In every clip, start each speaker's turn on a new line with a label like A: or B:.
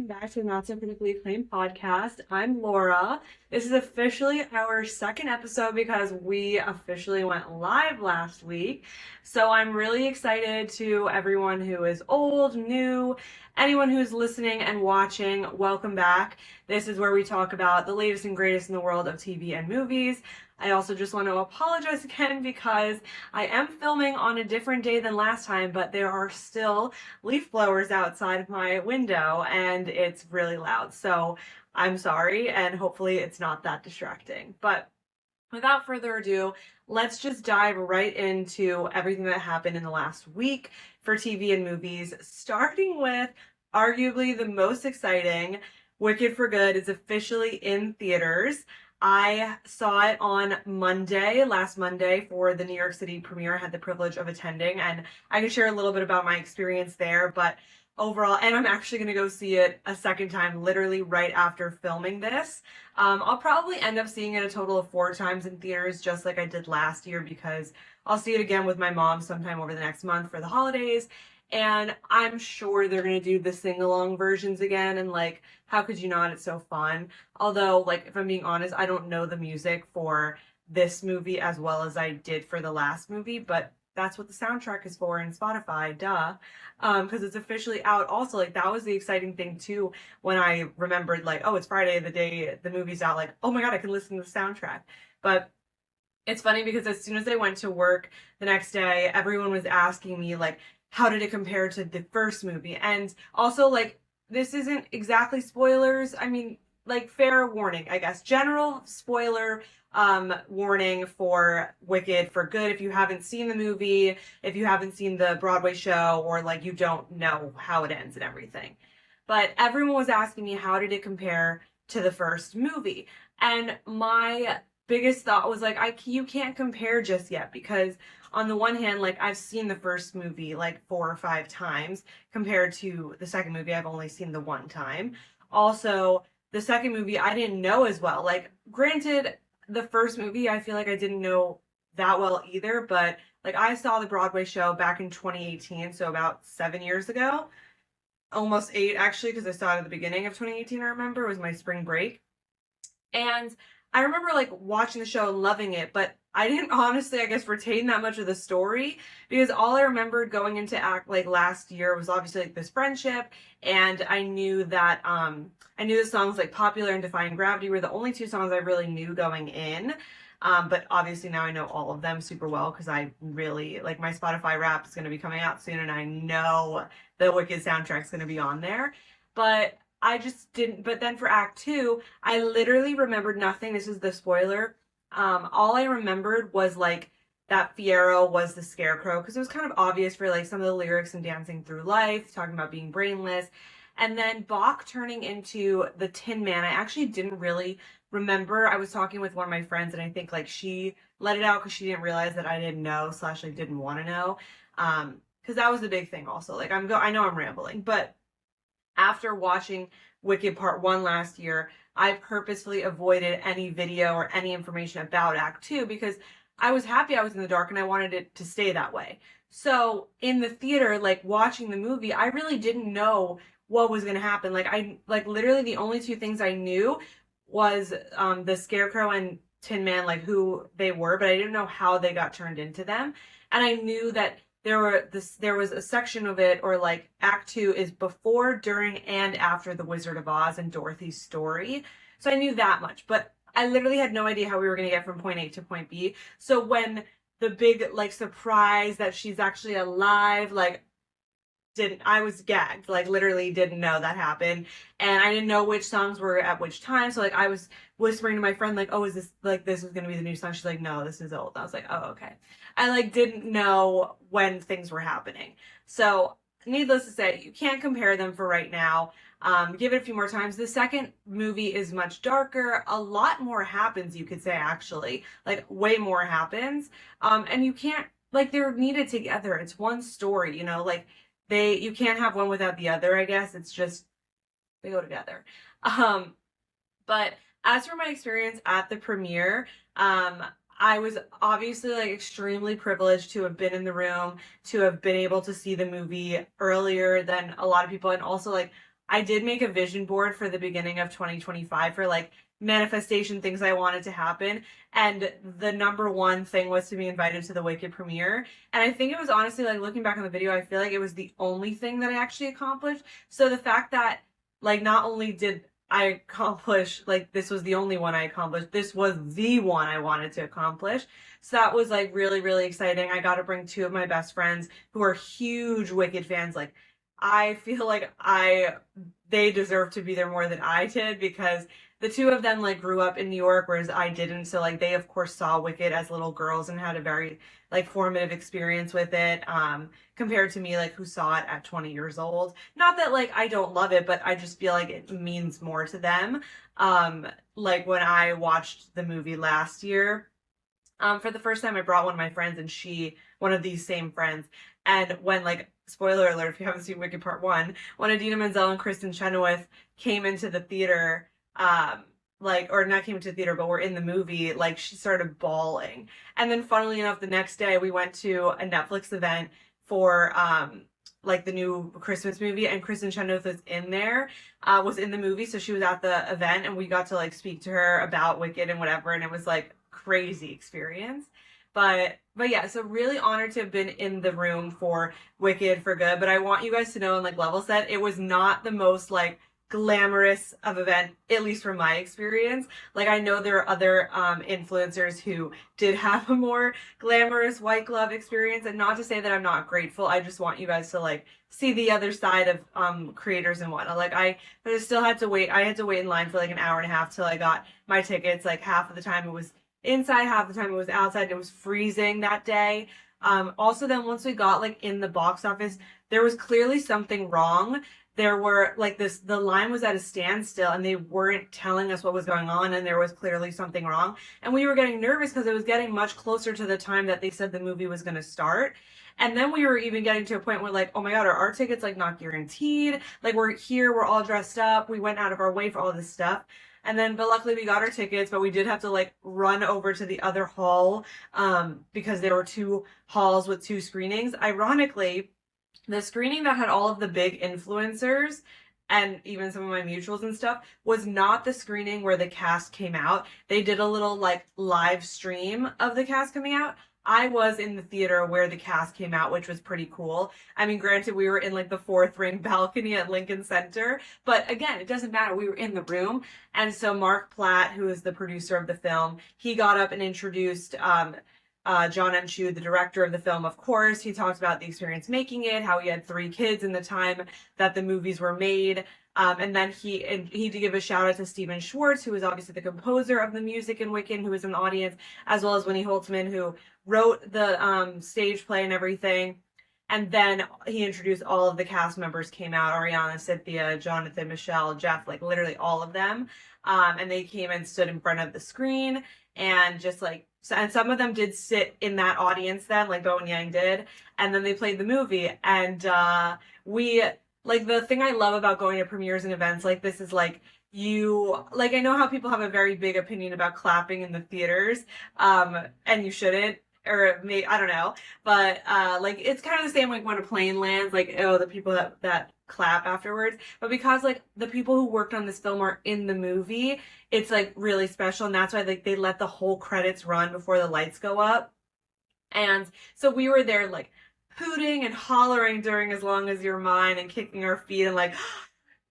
A: welcome back to the Not So Critically Acclaimed podcast. I'm Laura. This is officially our second episode because we officially went live last week. So I'm really excited to everyone who is old, new, anyone who's listening and watching, welcome back. This is where we talk about the latest and greatest in the world of TV and movies. I also just want to apologize again because I am filming on a different day than last time, but there are still leaf blowers outside of my window and it's really loud. So I'm sorry, and hopefully it's not that distracting. But without further ado, let's just dive right into everything that happened in the last week for TV and movies, starting with arguably the most exciting. Wicked for Good is officially in theaters. I saw it on last Monday, for the New York City premiere. I had the privilege of attending, and I can share a little bit about my experience there, but overall, and I'm actually going to go see it a second time, literally right after filming this. I'll probably end up seeing it a total of 4 times in theaters, just like I did last year, because I'll see it again with my mom sometime over the next month for the holidays. And I'm sure they're going to do the sing-along versions again. And like, how could you not? It's so fun. Although, like, if I'm being honest, I don't know the music for this movie as well as I did for the last movie, but that's what the soundtrack is for in Spotify, duh. Because it's officially out. Also, like, that was the exciting thing too, when I remembered, like, oh, it's Friday, the day the movie's out, like, oh my god, I can listen to the soundtrack. But it's funny because as soon as I went to work the next day, everyone was asking me, like, how did it compare to the first movie? And also, like, this isn't exactly spoilers. I mean, like, fair warning, I guess. General spoiler warning for Wicked for Good. If you haven't seen the movie, if you haven't seen the Broadway show, or like you don't know how it ends and everything. But everyone was asking me, how did it compare to the first movie? And my biggest thought was like, you can't compare just yet, because on the one hand, like, I've seen the first movie like 4 or 5 times compared to the second movie I've only seen the one time. Also, the second movie I didn't know as well. Like, granted, the first movie I feel like I didn't know that well either, but like, I saw the Broadway show back in 2018, so about 7 years ago. Almost 8 actually, because I saw it at the beginning of 2018, I remember. It was my spring break. And I remember like watching the show and loving it, but I didn't honestly, I guess, retain that much of the story, because all I remembered going into act like last year was obviously like this friendship, and I knew that I knew the songs like Popular and Defying Gravity were the only 2 songs I really knew going in. But obviously now I know all of them super well, because I really like, my Spotify Wrapped is going to be coming out soon, and I know the Wicked soundtrack's going to be on there. But I just didn't. But then for Act 2, I literally remembered nothing. This is the spoiler. All I remembered was like that Fiyero was the Scarecrow, because it was kind of obvious for like some of the lyrics in Dancing Through Life, talking about being brainless. And then Bach turning into the Tin Man, I actually didn't really remember. I was talking with one of my friends, and I think like she let it out because she didn't realize that I didn't know / like didn't want to know. Because that was the big thing also. Like, I know I'm rambling, but after watching Wicked Part 1 last year, I purposefully avoided any video or any information about Act 2, because I was happy I was in the dark and I wanted it to stay that way. So in the theater, like watching the movie, I really didn't know what was going to happen. Like literally the only 2 things I knew was the Scarecrow and Tin Man, like who they were, but I didn't know how they got turned into them. And I knew that there was a section of it, or like Act 2 is before, during, and after the Wizard of Oz and Dorothy's story. So I knew that much, but I literally had no idea how we were going to get from point A to point B. So when the big like surprise that she's actually alive, like, I was gagged, like literally didn't know that happened. And I didn't know which songs were at which time. So like, I was whispering to my friend, like, oh, is this, like, this is going to be the new song? She's like, no, this is old. I was like, oh, okay. I like didn't know when things were happening. So needless to say, you can't compare them for right now. Give it a few more times. The second movie is much darker. A lot more happens, you could say, actually. Like, way more happens. And you can't, like, they're needed together. It's one story, you know, like, you can't have one without the other, I guess. It's just, they go together. But as for my experience at the premiere, I was obviously like extremely privileged to have been in the room, to have been able to see the movie earlier than a lot of people. And also, like, I did make a vision board for the beginning of 2025 for like manifestation things I wanted to happen. And the number one thing was to be invited to the Wicked premiere. And I think it was honestly like looking back on the video, I feel like it was the only thing that I actually accomplished. So the fact that like not only did I accomplish, like this was the only one I accomplished, this was the one I wanted to accomplish. So that was like really, really exciting. I got to bring two of my best friends who are huge Wicked fans. Like I feel like they deserve to be there more than I did because the two of them like grew up in New York, whereas I didn't. So like they of course saw Wicked as little girls and had a very like formative experience with it, compared to me like who saw it at 20 years old. Not that like I don't love it, but I just feel like it means more to them. Like when I watched the movie last year, for the first time I brought one of my friends and one of these same friends. And when like, spoiler alert, if you haven't seen Wicked Part 1, when Idina Menzel and Kristen Chenoweth came into the theater, or not came into the theater, but were in the movie, like she started bawling. And then funnily enough, the next day we went to a Netflix event for, like the new Christmas movie, and Kristen Chenoweth was in the movie. So she was at the event and we got to like speak to her about Wicked and whatever. And it was like crazy experience. But yeah, so really honored to have been in the room for Wicked for Good. But I want you guys to know and like level set, it was not the most like glamorous of event, at least from my experience. Like I know there are other influencers who did have a more glamorous white glove experience, and not to say that I'm not grateful. I just want you guys to like see the other side of creators and whatnot. Like I still had to wait. I had to wait in line for like an hour and a half till I got my tickets. Like half of the time it was inside, half the time it was outside, and it was freezing that day. Also then once we got like in the box office, there was clearly something wrong. There were like the line was at a standstill and they weren't telling us what was going on, and there was clearly something wrong. And we were getting nervous because it was getting much closer to the time that they said the movie was going to start. And then we were even getting to a point where like, oh my God, are our tickets like not guaranteed? Like we're here, we're all dressed up. We went out of our way for all this stuff. And then, but luckily we got our tickets, but we did have to like run over to the other hall, because there were two halls with two screenings. Ironically, the screening that had all of the big influencers and even some of my mutuals and stuff was not the screening where the cast came out. They did a little like live stream of the cast coming out. I was in the theater where the cast came out, which was pretty cool. I mean, granted, we were in like the fourth ring balcony at Lincoln Center, but again, it doesn't matter. We were in the room. And so Mark Platt, who is the producer of the film, he got up and introduced, John M. Chu, the director of the film, of course. He talked about the experience making it, how he had 3 kids in the time that the movies were made. And then he did give a shout out to Stephen Schwartz, who is obviously the composer of the music in Wicked, who was in the audience, as well as Winnie Holtzman, who wrote the stage play and everything. And then he introduced all of the cast members came out: Ariana, Cynthia, Jonathan, Michelle, Jeff, like literally all of them. And they came and stood in front of the screen and just like, and some of them did sit in that audience then, like Bowen Yang did. And then they played the movie. And like the thing I love about going to premieres and events like this is like, I know how people have a very big opinion about clapping in the theaters, and you shouldn't, or maybe, I don't know, but like it's kind of the same like when a plane lands, like, oh, the people that clap afterwards. But because like the people who worked on this film are in the movie, it's like really special, and that's why like they let the whole credits run before the lights go up. And so we were there like hooting and hollering during As Long As You're Mine and kicking our feet and like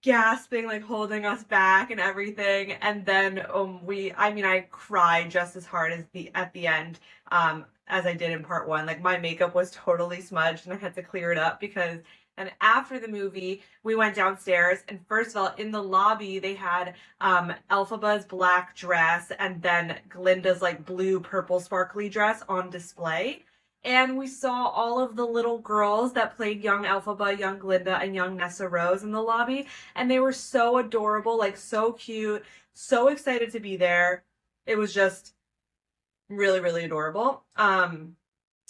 A: gasping, like holding us back and everything. And then I cried just as hard at the end, as I did in part 1. Like my makeup was totally smudged and I had to clear it up because. And after the movie, we went downstairs, and first of all, in the lobby, they had Elphaba's black dress and then Glinda's like blue, purple, sparkly dress on display. And we saw all of the little girls that played young Elphaba, young Glinda, and young Nessa Rose in the lobby. And they were so adorable, like so cute, so excited to be there. It was just really, really adorable.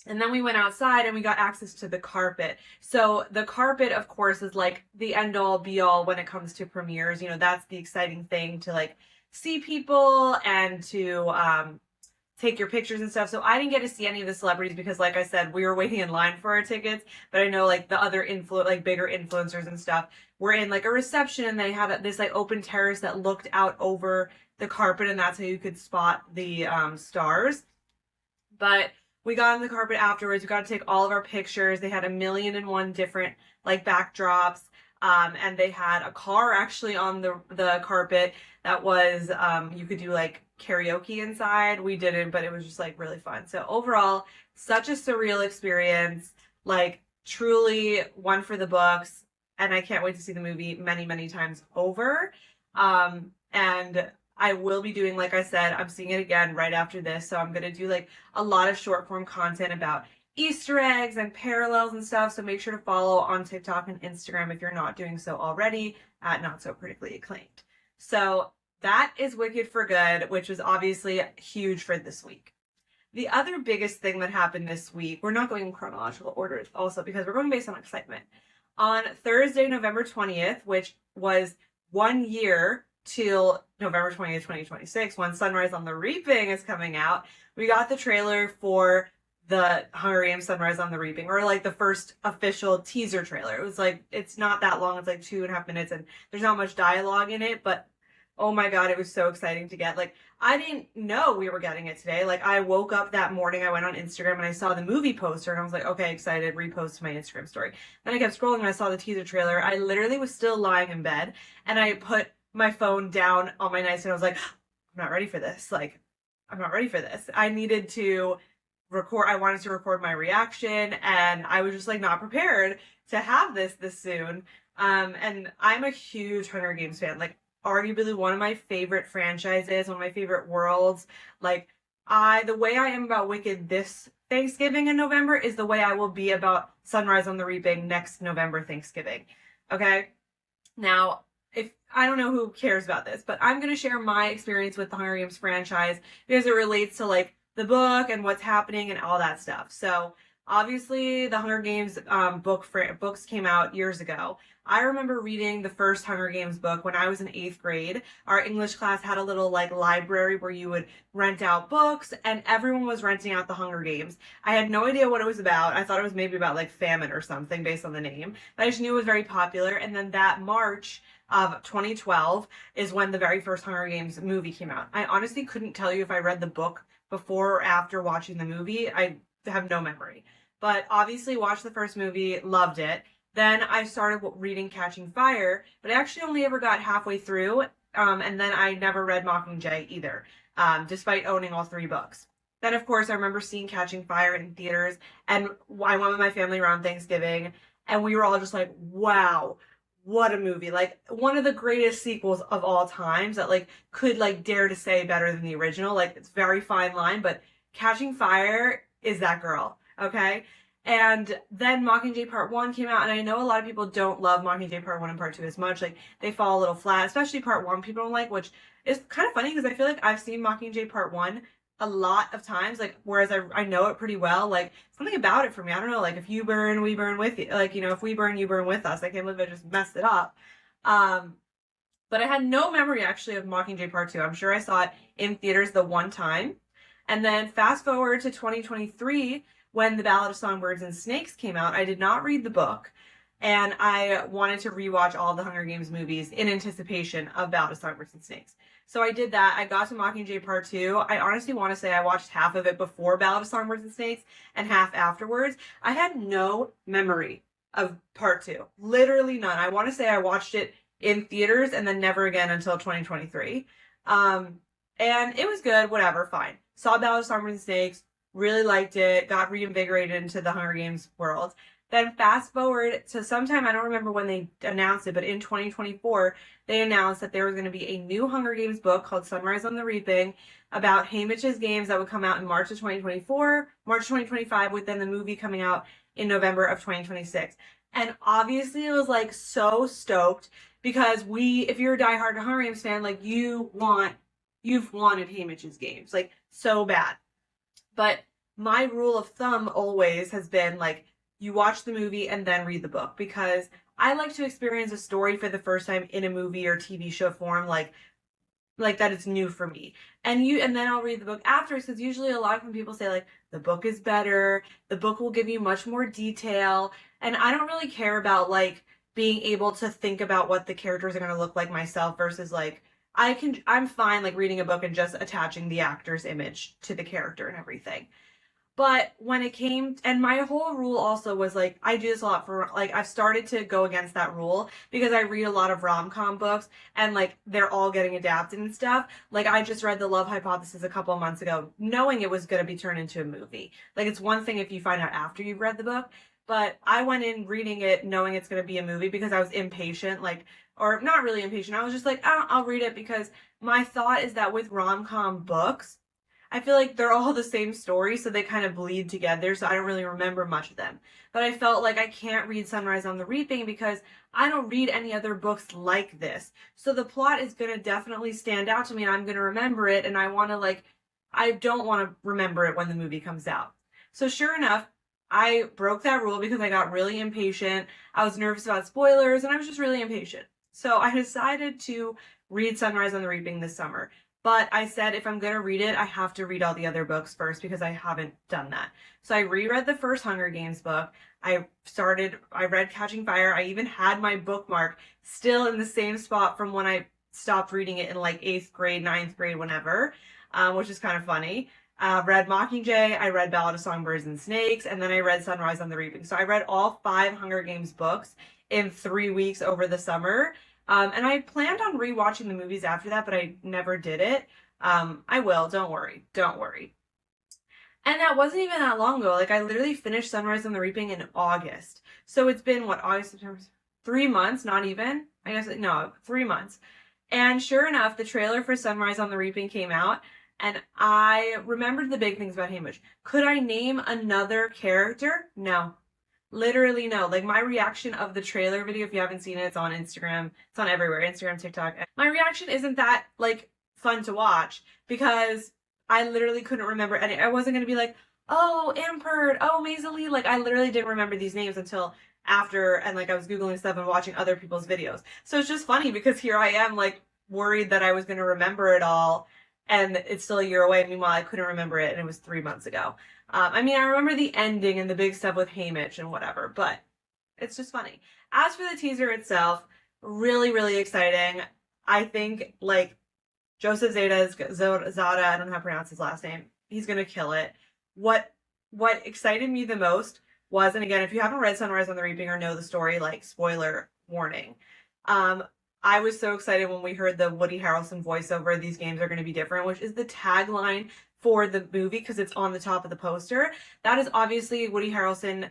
A: And then we went outside and we got access to the carpet. So the carpet, of course, is like the end all be all when it comes to premieres. You know, that's the exciting thing, to like see people and to take your pictures and stuff. So I didn't get to see any of the celebrities because, like I said, we were waiting in line for our tickets. But I know like the other bigger influencers and stuff were in like a reception, and they had this like open terrace that looked out over the carpet, and that's how you could spot the stars. But we got on the carpet afterwards. We got to take all of our pictures. They had 1,000,001 different like backdrops. And they had a car actually on the carpet that was you could do like karaoke inside. We didn't, but it was just like really fun. So overall, such a surreal experience. Like truly one for the books, and I can't wait to see the movie many, many times over. And I will be doing, like I said, I'm seeing it again right after this. So I'm going to do like a lot of short form content about Easter eggs and parallels and stuff. So make sure to follow on TikTok and Instagram if you're not doing so already at Not So Critically Acclaimed. So that is Wicked for Good, which was obviously huge for this week. The other biggest thing that happened this week, we're not going in chronological order also because we're going based on excitement. On Thursday, November 20th, which was 1 year till November 20th, 2026, when Sunrise on the Reaping is coming out, we got the trailer for the Hunger Games Sunrise on the Reaping, or like the first official teaser trailer. It was like, it's not that long, it's like 2.5 minutes, and there's not much dialogue in it, but oh my god, it was so exciting to get. Like, I didn't know we were getting it today. Like, I woke up that morning, I went on Instagram, and I saw the movie poster, and I was like, okay, excited, repost to my Instagram story. Then I kept scrolling, and I saw the teaser trailer. I literally was still lying in bed, and I put my phone down on my nightstand. I was like, I'm not ready for this. Like, I'm not ready for this. I needed to record. I wanted to record my reaction, and I was just like not prepared to have this soon. And I'm a huge Hunger Games fan. Like, arguably one of my favorite franchises, one of my favorite worlds. Like, the way I am about Wicked this Thanksgiving in November is the way I will be about Sunrise on the Reaping next November Thanksgiving. Okay? Now, if I don't know who cares about this, but I'm going to share my experience with the Hunger Games franchise because it relates to like the book and what's happening and all that stuff. So obviously the Hunger Games books came out years ago. I remember reading the first Hunger Games book when I was in 8th grade. Our English class had a little like library where you would rent out books, and everyone was renting out the Hunger Games. I had no idea what it was about. I thought it was maybe about like famine or something based on the name, but I just knew it was very popular. And then that March of 2012 is when the very first Hunger Games movie came out. I honestly couldn't tell you if I read the book before or after watching the movie. I have no memory. But obviously watched the first movie, loved it. Then I started reading Catching Fire, but I actually only ever got halfway through, and then I never read Mockingjay either, despite owning all 3 books. Then, of course, I remember seeing Catching Fire in theaters, and I went with my family around Thanksgiving, and we were all just like, wow, what a movie. Like, one of the greatest sequels of all times that, like, could, like, dare to say better than the original. Like, it's a very fine line, but Catching Fire is that girl, okay? And then Mockingjay Part 1 came out, and I know a lot of people don't love Mockingjay Part 1 and Part 2 as much. Like, they fall a little flat, especially Part 1 people don't like, which is kind of funny because I feel like I've seen Mockingjay Part 1 a lot of times, like, whereas I know it pretty well. Like, something about it for me, I don't know, like, if you burn, we burn with you. Like, you know, if we burn, you burn with us. I can't believe I just messed it up. But I had no memory, actually, of Mockingjay Part 2. I'm sure I saw it in theaters the one time. And then fast forward to 2023, when The Ballad of Songbirds and Snakes came out. I did not read the book, and I wanted to rewatch all the Hunger Games movies in anticipation of Ballad of Songbirds and Snakes. So I did that. I got to Mockingjay Part 2. I honestly want to say I watched half of it before Ballad of Songbirds and Snakes and half afterwards. I had no memory of Part 2. Literally none. I want to say I watched it in theaters and then never again until 2023. And it was good, whatever, fine. Saw Ballad of Songbirds and Snakes, really liked it, got reinvigorated into the Hunger Games world. Then fast forward to sometime, I don't remember when they announced it, but in 2024, they announced that there was going to be a new Hunger Games book called Sunrise on the Reaping about Haymitch's games that would come out in March of 2024, March 2025, with then the movie coming out in November of 2026. And obviously it was like so stoked because if you're a diehard Hunger Games fan, like you've wanted Haymitch's games, like so bad. But my rule of thumb always has been like, you watch the movie and then read the book, because I like to experience a story for the first time in a movie or TV show form, like that it's new for me. And then I'll read the book afterwards, because usually a lot of people say like the book is better, the book will give you much more detail, and I don't really care about like being able to think about what the characters are going to look like myself versus like I'm fine like reading a book and just attaching the actor's image to the character and everything. But when it came, and my whole rule also was like, I do this a lot for, like, I've started to go against that rule because I read a lot of rom-com books and, like, they're all getting adapted and stuff. Like, I just read The Love Hypothesis a couple of months ago, knowing it was going to be turned into a movie. Like, it's one thing if you find out after you've read the book, but I went in reading it knowing it's going to be a movie because I was impatient, like, or not really impatient. I was just like, oh, I'll read it because my thought is that with rom-com books, I feel like they're all the same story, so they kind of bleed together, so I don't really remember much of them. But I felt like I can't read Sunrise on the Reaping because I don't read any other books like this. So the plot is going to definitely stand out to me and I'm going to remember it, and I don't want to remember it when the movie comes out. So sure enough, I broke that rule because I got really impatient. I was nervous about spoilers and I was just really impatient. So I decided to read Sunrise on the Reaping this summer. But I said if I'm going to read it, I have to read all the other books first because I haven't done that. So I reread the first Hunger Games book. I read Catching Fire. I even had my bookmark still in the same spot from when I stopped reading it in like 8th grade, 9th grade, whenever, which is kind of funny. Read Mockingjay, I read Ballad of Songbirds and Snakes, and then I read Sunrise on the Reaping. So I read all 5 Hunger Games books in 3 weeks over the summer. And I planned on rewatching the movies after that, but I never did it. I will, don't worry. And that wasn't even that long ago. Like, I literally finished Sunrise on the Reaping in August. So it's been, what, August, September? 3 months, not even. I guess, no, 3 months. And sure enough, the trailer for Sunrise on the Reaping came out, and I remembered the big things about Haymitch. Could I name another character? No. Literally no. Like, my reaction of the trailer video, if you haven't seen it, it's on Instagram. It's on everywhere. Instagram, TikTok. My reaction isn't that, like, fun to watch because I literally couldn't remember any. I wasn't going to be like, oh, Ampert, oh, Maisie. Like, I literally didn't remember these names until after, and, like, I was Googling stuff and watching other people's videos. So it's just funny because here I am, like, worried that I was going to remember it all, and it's still a year away. Meanwhile, I couldn't remember it, and it was 3 months ago. I mean, I remember the ending and the big stuff with Haymitch and whatever, but it's just funny. As for the teaser itself, really, really exciting. I think, like, Joseph Zada, I don't know how to pronounce his last name. He's going to kill it. What excited me the most was, and again, if you haven't read Sunrise on the Reaping or know the story, like, spoiler warning. I was so excited when we heard the Woody Harrelson voiceover, "These games are going to be different," which is the tagline for the movie because it's on the top of the poster. That is obviously Woody Harrelson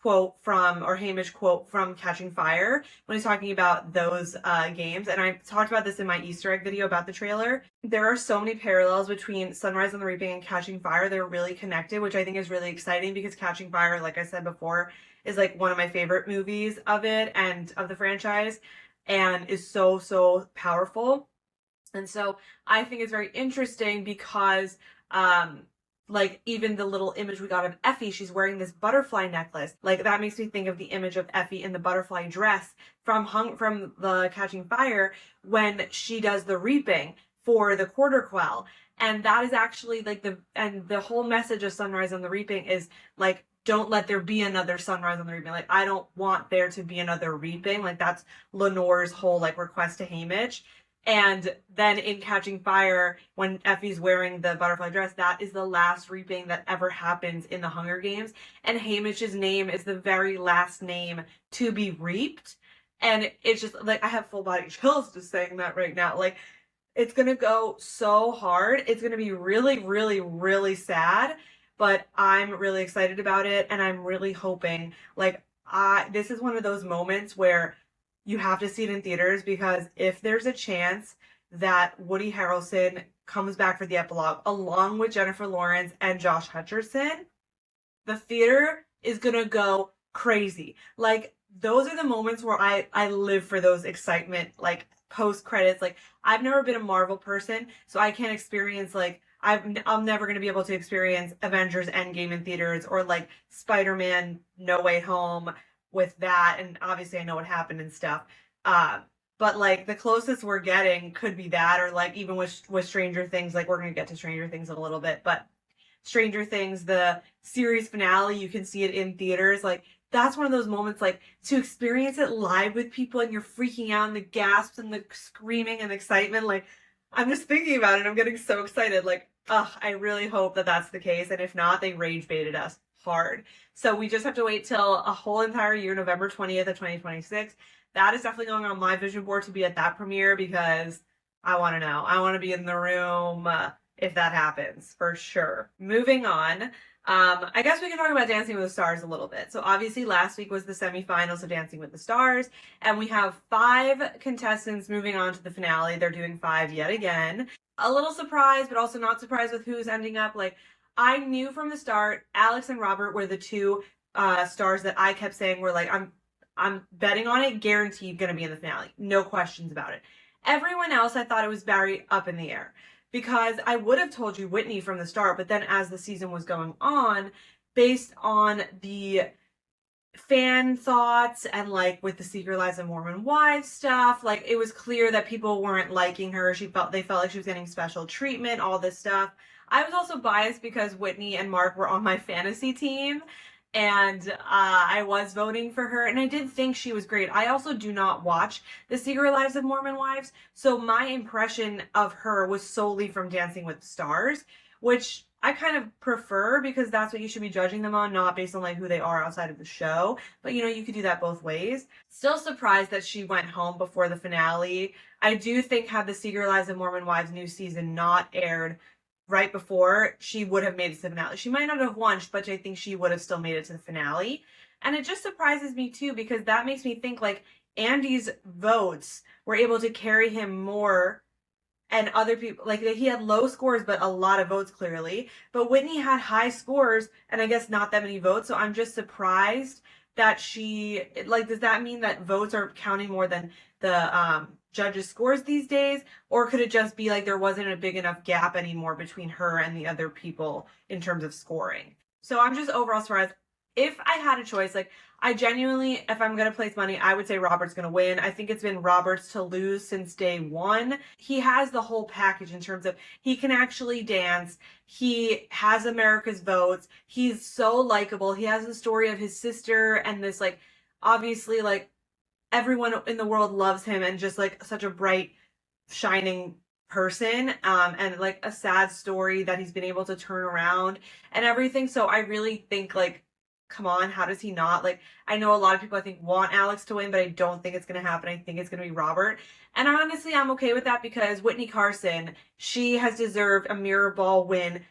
A: quote from, or Haymitch quote from Catching Fire when he's talking about those games. And I talked about this in my Easter egg video about the trailer. There are so many parallels between Sunrise on the Reaping and Catching Fire. They're really connected, which I think is really exciting because Catching Fire, like I said before, is like one of my favorite movies of it and of the franchise and is so, so powerful. And so I think it's very interesting because, like, even the little image we got of Effie, she's wearing this butterfly necklace. Like, that makes me think of the image of Effie in the butterfly dress from the Catching Fire when she does the reaping for the quarter quell. And that is actually, like, the whole message of Sunrise on the Reaping is, like, don't let there be another Sunrise on the Reaping. Like, I don't want there to be another reaping. Like, that's Lenore's whole, like, request to Haymitch. And then in Catching Fire, when Effie's wearing the butterfly dress, that is the last reaping that ever happens in the Hunger Games. And Haymitch's name is the very last name to be reaped. And it's just, like, I have full body chills just saying that right now. Like, it's going to go so hard. It's going to be really, really, really sad. But I'm really excited about it. And I'm really hoping, like, this is one of those moments where you have to see it in theaters because if there's a chance that Woody Harrelson comes back for the epilogue along with Jennifer Lawrence and Josh Hutcherson, the theater is gonna go crazy. Like, those are the moments where I live for those excitement, like, post credits. Like, I've never been a Marvel person, so I can't experience, like, I'm never gonna be able to experience Avengers Endgame in theaters or, like, Spider-Man No Way Home with that, and obviously I know what happened and stuff. But, like, the closest we're getting could be that, or, like, even with Stranger Things, like, we're gonna get to Stranger Things in a little bit, but Stranger Things, the series finale, you can see it in theaters. Like, that's one of those moments, like, to experience it live with people and you're freaking out and the gasps and the screaming and excitement. Like, I'm just thinking about it. I'm getting so excited. Like, I really hope that that's the case. And if not, they rage baited us hard. So we just have to wait till a whole entire year, November 20th of 2026. That is definitely going on my vision board to be at that premiere because I want to know. I want to be in the room if that happens, for sure. Moving on. I guess we can talk about Dancing with the Stars a little bit. So obviously last week was the semifinals of Dancing with the Stars, and we have 5 contestants moving on to the finale. They're doing 5 yet again. A little surprised, but also not surprised with who's ending up. Like, I knew from the start, Alex and Robert were the 2 stars that I kept saying were like, I'm betting on it, guaranteed gonna be in the finale. No questions about it. Everyone else, I thought it was very up in the air. Because I would have told you Whitney from the start, but then as the season was going on, based on the fan thoughts and like with the Secret Lives of Mormon Wives stuff, like it was clear that people weren't liking her. They felt like she was getting special treatment, all this stuff. I was also biased because Whitney and Mark were on my fantasy team. And I was voting for her, and I did think she was great. I also do not watch The Secret Lives of Mormon Wives, so my impression of her was solely from Dancing with the Stars, which I kind of prefer because that's what you should be judging them on, not based on like who they are outside of the show. But you know, you could do that both ways. Still surprised that she went home before the finale. I do think had The Secret Lives of Mormon Wives new season not aired right before, she would have made it to the finale. She might not have won, but I think she would have still made it to the finale. And it just surprises me too, because that makes me think like Andy's votes were able to carry him more, and other people, like he had low scores, but a lot of votes clearly. But Whitney had high scores and I guess not that many votes. So I'm just surprised that does that mean that votes are counting more than the judges' scores these days? Or could it just be like there wasn't a big enough gap anymore between her and the other people in terms of scoring? So I'm just overall surprised. If I had a choice, like I genuinely, if I'm going to place money, I would say Robert's going to win. I think it's been Robert's to lose since day one. He has the whole package in terms of he can actually dance. He has America's votes. He's so likable. He has the story of his sister and this like, obviously like everyone in the world loves him and just like such a bright, shining person, and like a sad story that he's been able to turn around and everything. So I really think like, come on, how does he not? Like, I know a lot of people I think want Alex to win, but I don't think it's going to happen. I think it's going to be Robert. And honestly, I'm okay with that because Whitney Carson, she has deserved a mirror ball win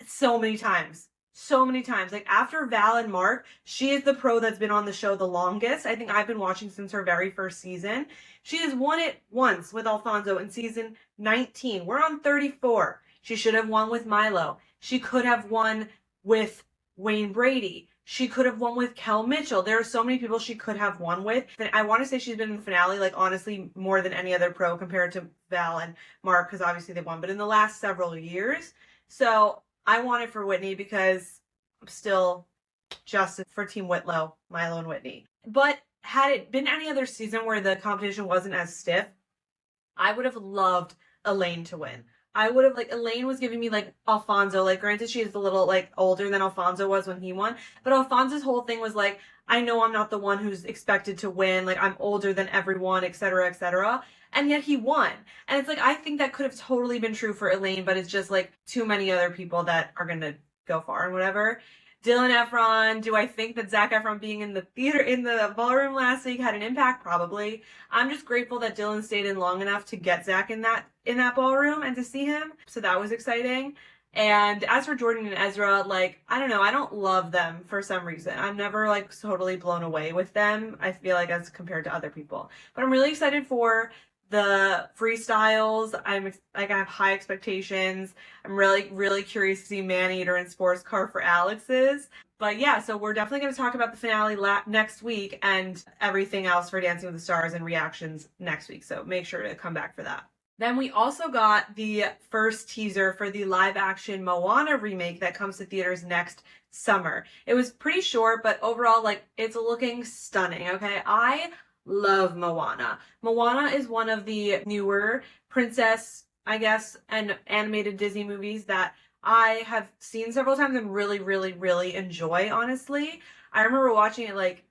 A: so many times. So many times. Like after Val and Mark, she is the pro that's been on the show the longest. I think I've been watching since her very first season. She has won it once with Alfonso in season 19. We're on 34. She should have won with Milo. She could have won with Wayne Brady. She could have won with Kel Mitchell. There are so many people she could have won with. And I want to say she's been in the finale, like honestly, more than any other pro compared to Val and Mark, because obviously they won, but in the last several years. So I want it for Whitney because I'm still justice for Team Whitlow, Milo and Whitney. But had it been any other season where the competition wasn't as stiff, I would have loved Elaine to win. I would have, like, Elaine was giving me, like, Alfonso. Like, granted, she is a little, like, older than Alfonso was when he won. But Alfonso's whole thing was, like, I know I'm not the one who's expected to win. Like, I'm older than everyone, etc., etc. And yet he won. And it's like, I think that could have totally been true for Elaine, but it's just, like, too many other people that are going to go far and whatever. Dylan Efron, do I think that Zac Efron being in the theater, in the ballroom last week had an impact? Probably. I'm just grateful that Dylan stayed in long enough to get Zac in that ballroom and to see him. So that was exciting. And as for Jordan and Ezra, like, I don't know, I don't love them for some reason. I'm never like totally blown away with them, I feel like, as compared to other people. But I'm really excited for the freestyles. I have high expectations. I'm really curious to see Maneater and Sports Car for Alex's. But yeah, so we're definitely going to talk about the finale next week and everything else for Dancing with the Stars and reactions next week. So make sure to come back for that. Then we also got the first teaser for the live action Moana remake that comes to theaters next summer. It was pretty short, but overall, like, it's looking stunning, okay? I love Moana. Moana is one of the newer princess, I guess, and animated Disney movies that I have seen several times and really enjoy, honestly. I remember watching it like,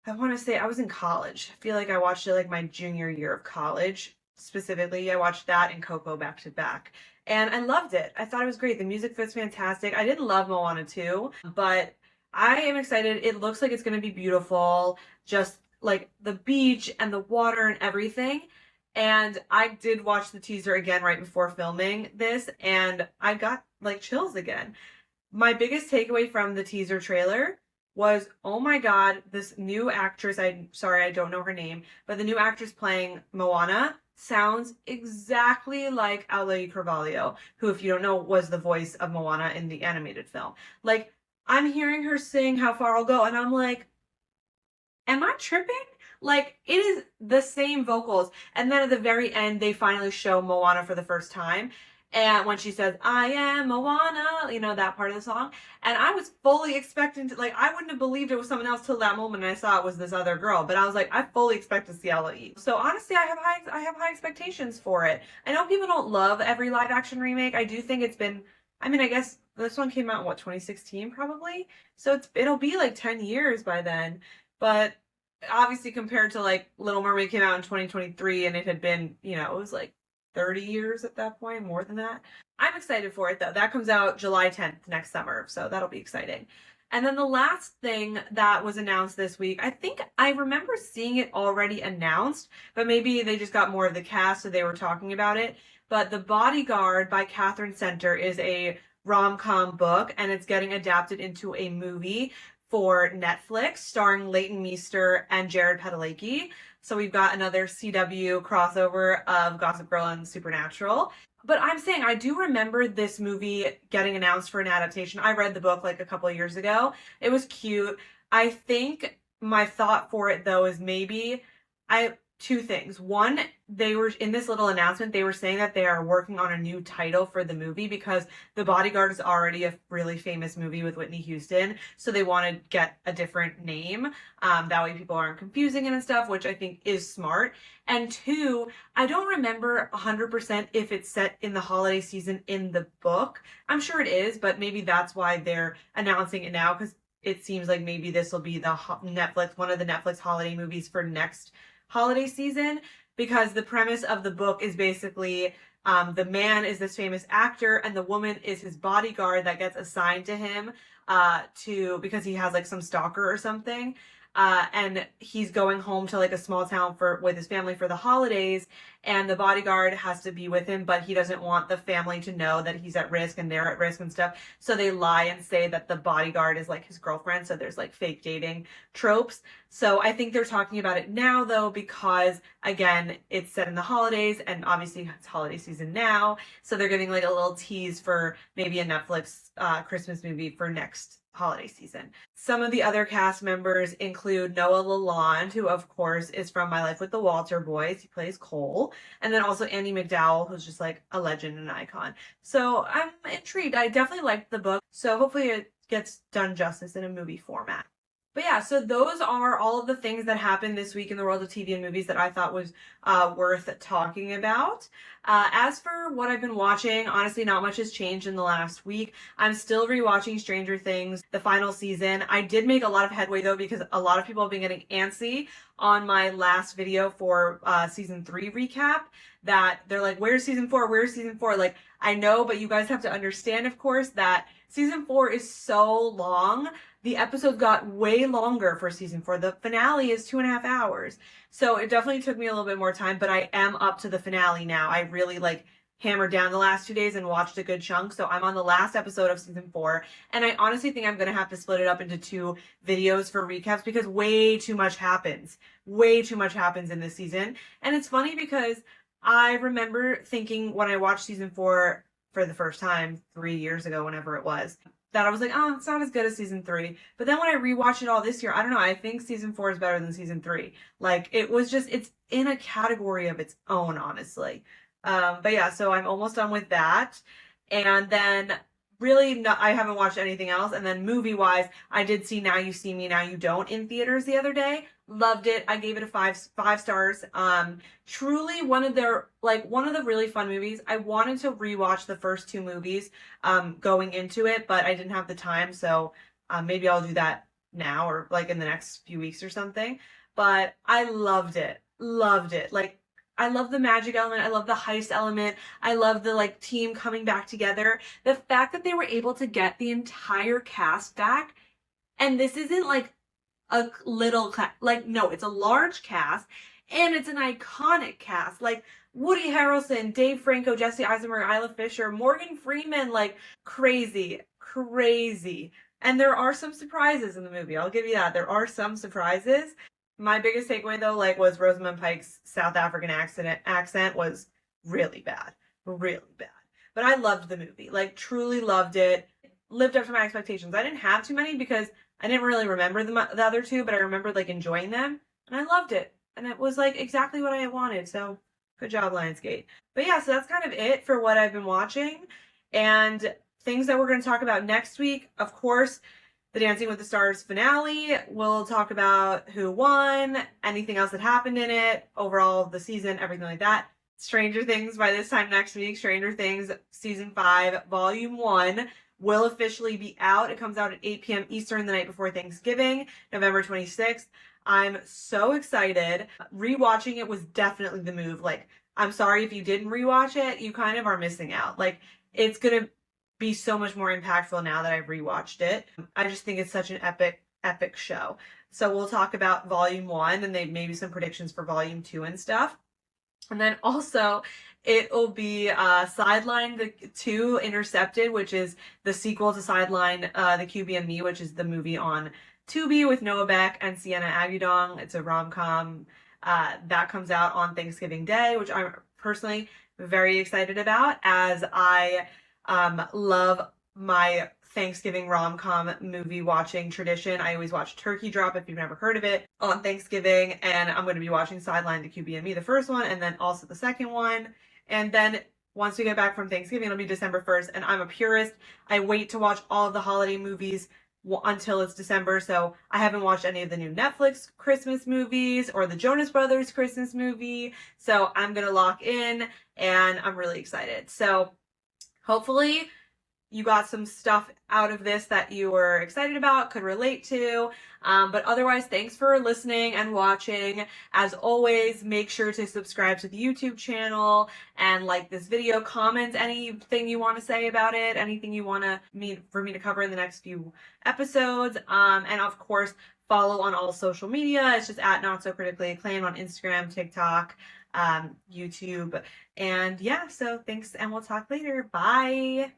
A: I want to say I was in college. I feel like I watched it like my junior year of college. Specifically, I watched that and Coco back to back. And I loved it. I thought it was great. The music fits fantastic. I did love Moana too, but I am excited. It looks like it's going to be beautiful. Just like the beach and the water and everything. And I did watch the teaser again right before filming this, and I got like chills again. My biggest takeaway from the teaser trailer was, oh my god, this new actress, I'm sorry, I don't know her name, but the new actress playing Moana sounds exactly like Aulai Carvalho, who, if you don't know, was the voice of Moana in the animated film. Like, I'm hearing her sing How Far I'll Go, and I'm like, am I tripping? Like, it is the same vocals. And then at the very end, they finally show Moana for the first time. And when she says, I am Moana, you know, that part of the song. And I was fully expecting to, like, I wouldn't have believed it was someone else till that moment and I saw it was this other girl. But I was like, I fully expect to see Eloise. So honestly, I have high expectations for it. I know people don't love every live action remake. I do think it's been, I mean, I guess this one came out in what, 2016 probably? So it'll be like 10 years by then. But obviously compared to like Little Mermaid came out in 2023 and it had been, you know, it was like 30 years at that point, more than that. I'm excited for it though. That comes out July 10th next summer, so that'll be exciting. And then the last thing that was announced this week, I think I remember seeing it already announced, but maybe they just got more of the cast, so they were talking about it. But The Bodyguard by Catherine Center is a rom-com book, and it's getting adapted into a movie for Netflix, starring Leighton Meester and Jared Padalecki. So we've got another CW crossover of Gossip Girl and Supernatural. But I'm saying I do remember this movie getting announced for an adaptation. I read the book like a couple of years ago. It was cute. I think my thought for it though is maybe two things. One, they were in this little announcement, they were saying that they are working on a new title for the movie because The Bodyguard is already a really famous movie with Whitney Houston. So they want to get a different name. That way people aren't confusing it and stuff, which I think is smart. And two, I don't remember 100% if it's set in the holiday season in the book. I'm sure it is, but maybe that's why they're announcing it now, because it seems like maybe this will be the Netflix, one of the Netflix holiday movies for next holiday season, because the premise of the book is basically the man is this famous actor and the woman is his bodyguard that gets assigned to him because he has like some stalker or something. And he's going home to like a small town with his family for the holidays, and the bodyguard has to be with him, but he doesn't want the family to know that he's at risk and they're at risk and stuff. So they lie and say that the bodyguard is like his girlfriend. So there's like fake dating tropes. So I think they're talking about it now though, because again, it's set in the holidays and obviously it's holiday season now. So they're giving like a little tease for maybe a Netflix Christmas movie for next holiday season. Some of the other cast members include Noah Lalonde, who of course is from My Life with the Walter Boys. He plays Cole. And then also Andy McDowell, who's just like a legend and an icon. So I'm intrigued. I definitely liked the book. So hopefully it gets done justice in a movie format. But yeah, so those are all of the things that happened this week in the world of TV and movies that I thought was worth talking about. As for what I've been watching, honestly, not much has changed in the last week. I'm still rewatching Stranger Things, the final season. I did make a lot of headway though, because a lot of people have been getting antsy on my last video for season 3 recap, that they're like, where's season 4? Where's season 4? Like, I know, but you guys have to understand, of course, that season 4 is so long. The episodes got way longer for season 4. The finale is 2.5 hours. So it definitely took me a little bit more time, but I am up to the finale now. I really like hammered down the last 2 days and watched a good chunk. So I'm on the last episode of season 4. And I honestly think I'm going to have to split it up into 2 videos for recaps, because way too much happens. Way too much happens in this season. And it's funny because I remember thinking when I watched season 4 for the first time 3 years ago, whenever it was, that I was like, oh, it's not as good as season 3. But then when I rewatched it all this year, I don't know, I think season 4 is better than season 3. Like, it was just, it's in a category of its own, honestly. But yeah, so I'm almost done with that. And then really, I haven't watched anything else. And then movie-wise, I did see Now You See Me, Now You Don't in theaters the other day. Loved it. I gave it a five stars. Truly one of the really fun movies. I wanted to rewatch the first 2 movies going into it, but I didn't have the time, so maybe I'll do that now or like in the next few weeks or something. But I loved it. Loved it. Like I love the magic element. I love the heist element. I love the like team coming back together. The fact that they were able to get the entire cast back, and this isn't like a little like no, it's a large cast and it's an iconic cast. Like Woody Harrelson, Dave Franco, Jesse Eisenberg, Isla Fisher, Morgan Freeman, like crazy, crazy. And there are some surprises in the movie. I'll give you that. There are some surprises. My biggest takeaway though, like, was Rosamund Pike's South African accent was really bad, really bad. But I loved the movie, like truly loved it. Lived up to my expectations. I didn't have too many because I didn't really remember the other two, but I remembered like enjoying them, and I loved it. And it was like exactly what I wanted. So good job, Lionsgate. But yeah, so that's kind of it for what I've been watching. And things that we're going to talk about next week, of course, the Dancing with the Stars finale. We'll talk about who won, anything else that happened in it, overall the season, everything like that. Stranger Things by this time next week. Stranger Things Season 5, Volume 1 will officially be out. It comes out at 8 p.m. Eastern the night before Thanksgiving, November 26th. I'm so excited. Rewatching it was definitely the move. Like, I'm sorry if you didn't rewatch it, you kind of are missing out. Like, it's going to be so much more impactful now that I've rewatched it. I just think it's such an epic show. So we'll talk about Volume 1 and then maybe some predictions for Volume 2 and stuff. And then also, it'll be Sideline the 2 Intercepted, which is the sequel to Sideline the QB and Me, which is the movie on Tubi with Noah Beck and Sienna Agudong. It's a rom-com that comes out on Thanksgiving Day, which I'm personally very excited about, as I love my Thanksgiving rom-com movie watching tradition. I always watch Turkey Drop, if you've never heard of it, on Thanksgiving, and I'm going to be watching Sideline to QB and Me, the first one, and then also the second one. And then once we get back from Thanksgiving, it'll be December 1st, and I'm a purist. I wait to watch all of the holiday movies until it's December, so I haven't watched any of the new Netflix Christmas movies or the Jonas Brothers Christmas movie, so I'm going to lock in, and I'm really excited. So hopefully you got some stuff out of this that you were excited about, could relate to. But otherwise, thanks for listening and watching. As always, make sure to subscribe to the YouTube channel and like this video. Comment anything you want to say about it, anything you want for me to cover in the next few episodes. And of course, follow on all social media. It's just at Not So Critically Acclaimed on Instagram, TikTok, YouTube. And yeah, so thanks, and we'll talk later. Bye.